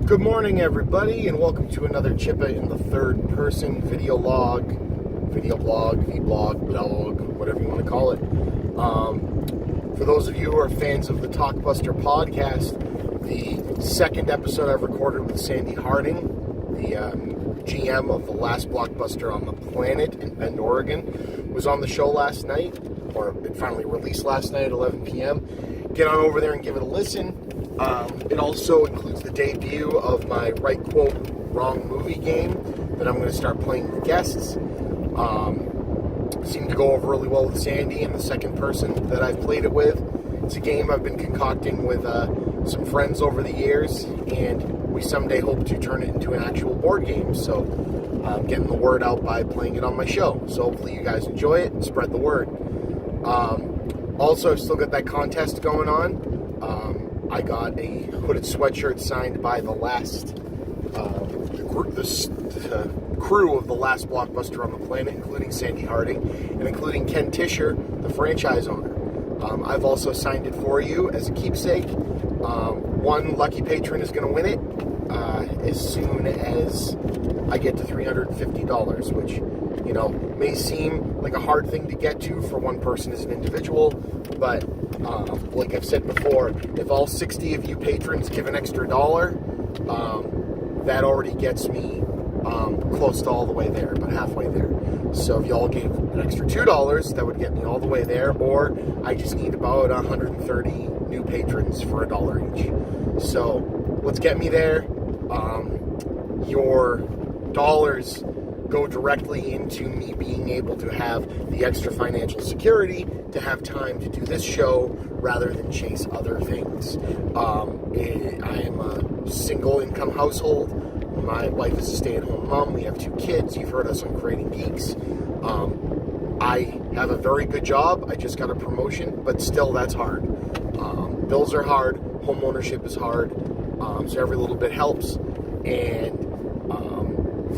Good morning, everybody, and welcome to another Chippa in the third person video blog, vlog, whatever you want to call it. For those of you who are fans of the Talkbuster podcast, the second episode I've recorded with Sandy Harding, the GM of the last blockbuster on the planet in Bend, Oregon, was on the show last night, or it finally released last night at 11 p.m. Get on over there and give it a listen. It also includes the debut of my Right Quote, Wrong Movie game that I'm going to start playing with guests. Seemed to go over really well with Sandy and the second person that I've played it with. It's a game I've been concocting with some friends over the years, and we someday hope to turn it into an actual board game. So I'm getting the word out by playing it on my show. So hopefully you guys enjoy it and spread the word. Also, I've still got that contest going on. I got a hooded sweatshirt signed by the last the crew of the last blockbuster on the planet, including Sandy Harding and including Ken Tischer, the franchise owner. I've also signed it for you as a keepsake. One lucky patron is going to win it as soon as I get to $350, which, you know, may seem like a hard thing to get to for one person as an individual, but like I've said before, if all 60 of you patrons give an extra $1, that already gets me close to all the way there, about halfway there. So if y'all gave an extra $2, that would get me all the way there, or I just need about 130 new patrons for $1 each. So let's get me there. Your dollars go directly into me being able to have the extra financial security to have time to do this show rather than chase other things. I am a single income household. My wife is a stay-at-home mom. We have 2 kids. You've heard us on Creating Geeks. I have a very good job. I just got a promotion, but still that's hard. Bills are hard. Home ownership is hard. So every little bit helps. And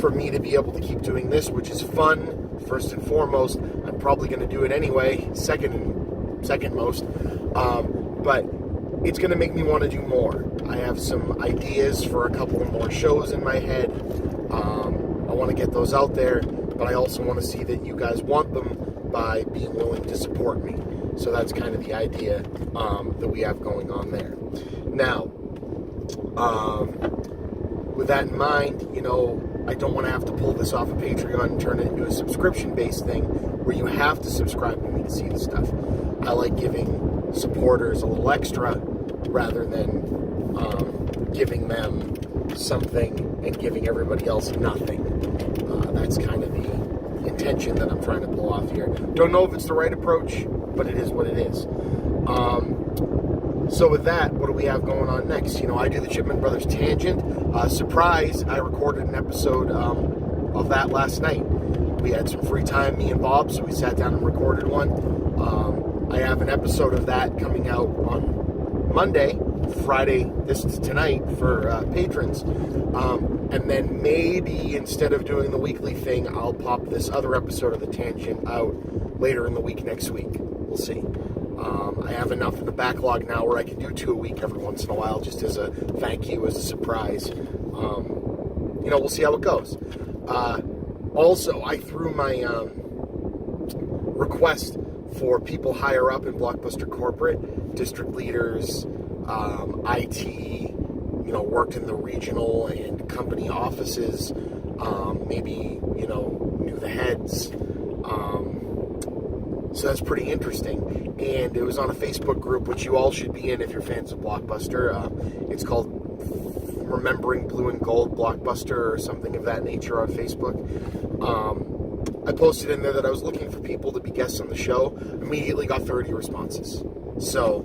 for me to be able to keep doing this, which is fun, first and foremost, I'm probably going to do it anyway, second most, but it's going to make me want to do more. I have some ideas for a couple of more shows in my head. I want to get those out there, but I also want to see that you guys want them by being willing to support me. So that's kind of the idea that we have going on there. Now, with that in mind, you know, I don't want to have to pull this off of Patreon and turn it into a subscription-based thing where you have to subscribe to me to see the stuff. I like giving supporters a little extra rather than giving them something and giving everybody else nothing. That's kind of the intention that I'm trying to pull off here. Don't know if it's the right approach, but it is what it is. So with that, what do we have going on next? You know, I do the Chipman Brothers Tangent. Surprise, I recorded an episode of that last night. We had some free time, me and Bob, so we sat down and recorded one. I have an episode of that coming out on Monday, Friday, tonight for patrons. And then maybe instead of doing the weekly thing, I'll pop this other episode of the Tangent out later in the week next week. We'll see. I have enough in the backlog now where I can do 2 a week every once in a while, just as a thank you, as a surprise. You know, we'll see how it goes. Also, I threw my request for people higher up in Blockbuster Corporate, district leaders, IT, you know, worked in the regional and company offices, maybe, you know, knew the heads. So that's pretty interesting. And it was on a Facebook group, which you all should be in if you're fans of Blockbuster. It's called Remembering Blue and Gold Blockbuster or something of that nature on Facebook. I posted in there that I was looking for people to be guests on the show. Immediately got 30 responses. So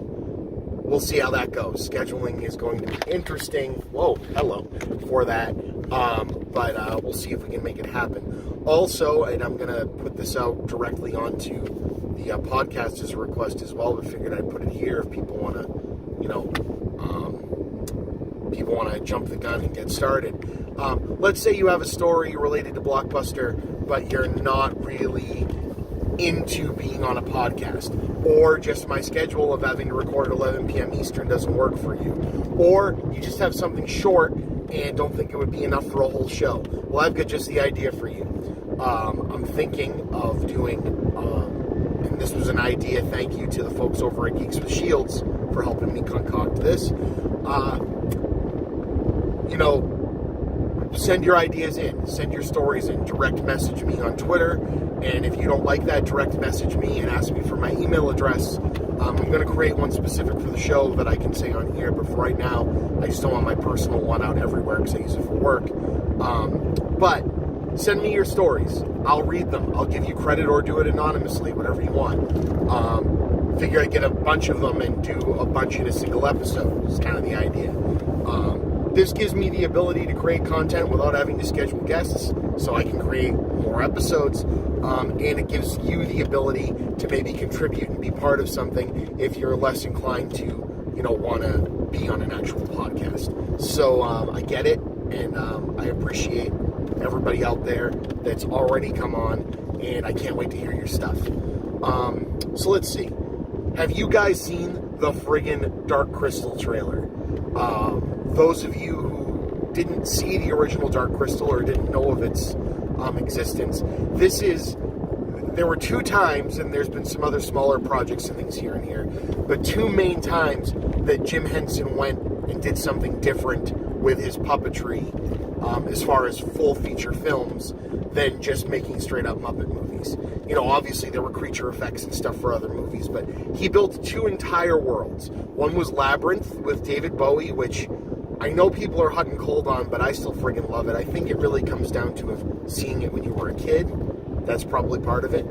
we'll see how that goes. Scheduling is going to be interesting. Whoa, hello. For that. But we'll see if we can make it happen. Also, and I'm going to put this out directly onto the podcast as a request as well, but figured I'd put it here if people want to, you know, people want to jump the gun and get started. Let's say you have a story related to Blockbuster, but you're not really into being on a podcast, or just my schedule of having to record at 11 p.m. Eastern doesn't work for you, or you just have something short and don't think it would be enough for a whole show. Well, I've got just the idea for you. I'm thinking of doing, and this was an idea, thank you to the folks over at Geeks with Shields for helping me concoct this. Send your ideas in, send your stories in, direct message me on Twitter, and if you don't like that, direct message me and ask me for my email address. I'm going to create one specific for the show that I can say on here, but for right now, I just don't want my personal one out everywhere because I use it for work. But send me your stories. I'll read them. I'll give you credit or do it anonymously, whatever you want. Figure I'd get a bunch of them and do a bunch in a single episode is kind of the idea. This gives me the ability to create content without having to schedule guests, so I can create more episodes, and it gives you the ability to maybe contribute and be part of something if you're less inclined to, want to be on an actual podcast. So I get it, and I appreciate everybody out there that's already come on, and I can't wait to hear your stuff. So let's see. Have you guys seen the friggin' Dark Crystal trailer? Those of you who didn't see the original Dark Crystal or didn't know of its existence, there were 2 times, and there's been some other smaller projects and things here and here, but 2 main times that Jim Henson went and did something different with his puppetry as far as full feature films than just making straight up Muppet movies. Obviously there were creature effects and stuff for other movies, but he built 2 entire worlds. One was Labyrinth with David Bowie, which I know people are hot and cold on, but I still friggin' love it. I think it really comes down to seeing it when you were a kid. That's probably part of it.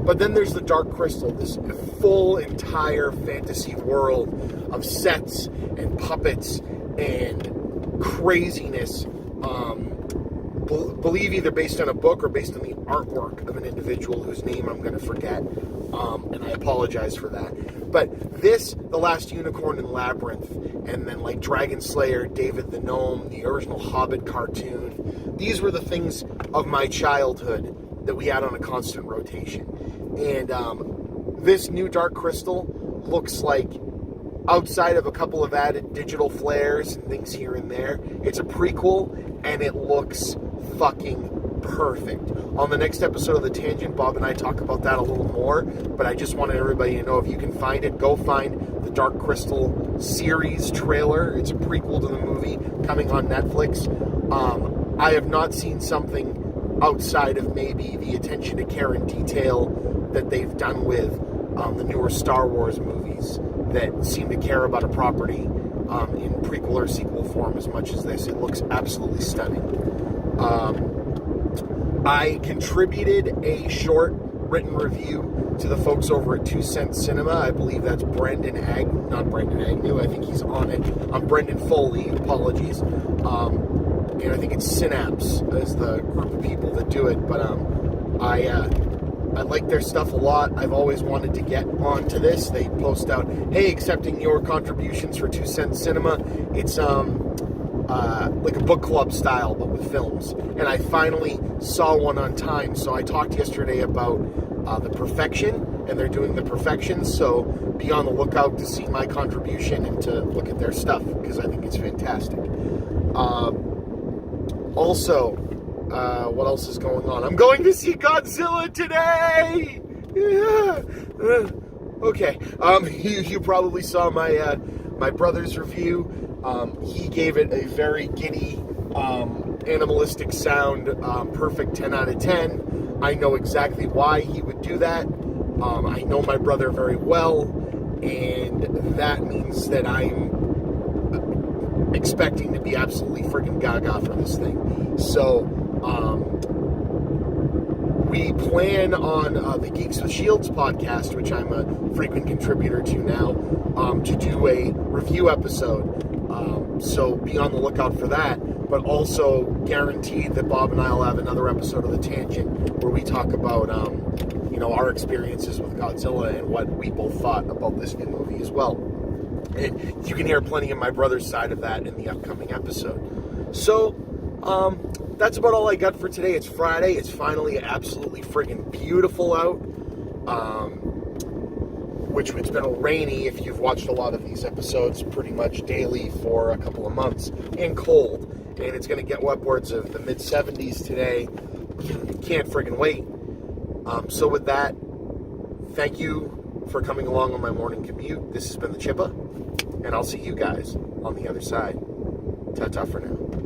But then there's the Dark Crystal, this full entire fantasy world of sets and puppets and craziness. Believe either based on a book or based on the artwork of an individual whose name I'm going to forget, and I apologize for that. But this, The Last Unicorn in Labyrinth, and then like Dragon Slayer, David the Gnome, the original Hobbit cartoon, these were the things of my childhood that we had on a constant rotation. And this new Dark Crystal looks like, outside of a couple of added digital flares and things here and there, it's a prequel, and it looks fucking perfect. On the next episode of The Tangent, Bob and I talk about that a little more, but I just wanted everybody to know, if you can find it, go find the Dark Crystal series trailer. It's a prequel to the movie coming on Netflix. I have not seen something outside of maybe the attention to care and detail that they've done with the newer Star Wars movies that seem to care about a property in prequel or sequel form as much as this. It looks absolutely stunning. I contributed a short written review to the folks over at 2 Cent Cinema. I believe that's not Brendan Agnew, I think he's on it. I'm Brendan Foley, apologies. And I think it's Synapse as the group of people that do it, but I like their stuff a lot. I've always wanted to get onto this. They post out, hey, accepting your contributions for 2 Cent Cinema. It's like a book club style, but with films. And I finally saw one on time. So I talked yesterday about The Perfection, and they're doing The Perfection. So be on the lookout to see my contribution and to look at their stuff, because I think it's fantastic. Also, what else is going on? I'm going to see Godzilla today! Yeah! Okay. You probably saw my brother's review. He gave it a very giddy, animalistic sound, perfect 10 out of 10. I know exactly why he would do that. I know my brother very well, and that means that I'm expecting to be absolutely freaking gaga for this thing. So, we plan on the Geeks with Shields podcast, which I'm a frequent contributor to now, to do a review episode. So be on the lookout for that, but also guaranteed that Bob and I will have another episode of The Tangent where we talk about, our experiences with Godzilla and what we both thought about this new movie as well. And you can hear plenty of my brother's side of that in the upcoming episode. So, that's about all I got for today. It's Friday. It's finally absolutely friggin' beautiful out. Which it's been rainy if you've watched a lot of these episodes pretty much daily for a couple of months. And cold. and it's going to get upwards of the mid-70s today. Can't friggin' wait. So with that, thank you for coming along on my morning commute. This has been the Chippa, and I'll see you guys on the other side. Ta-ta for now.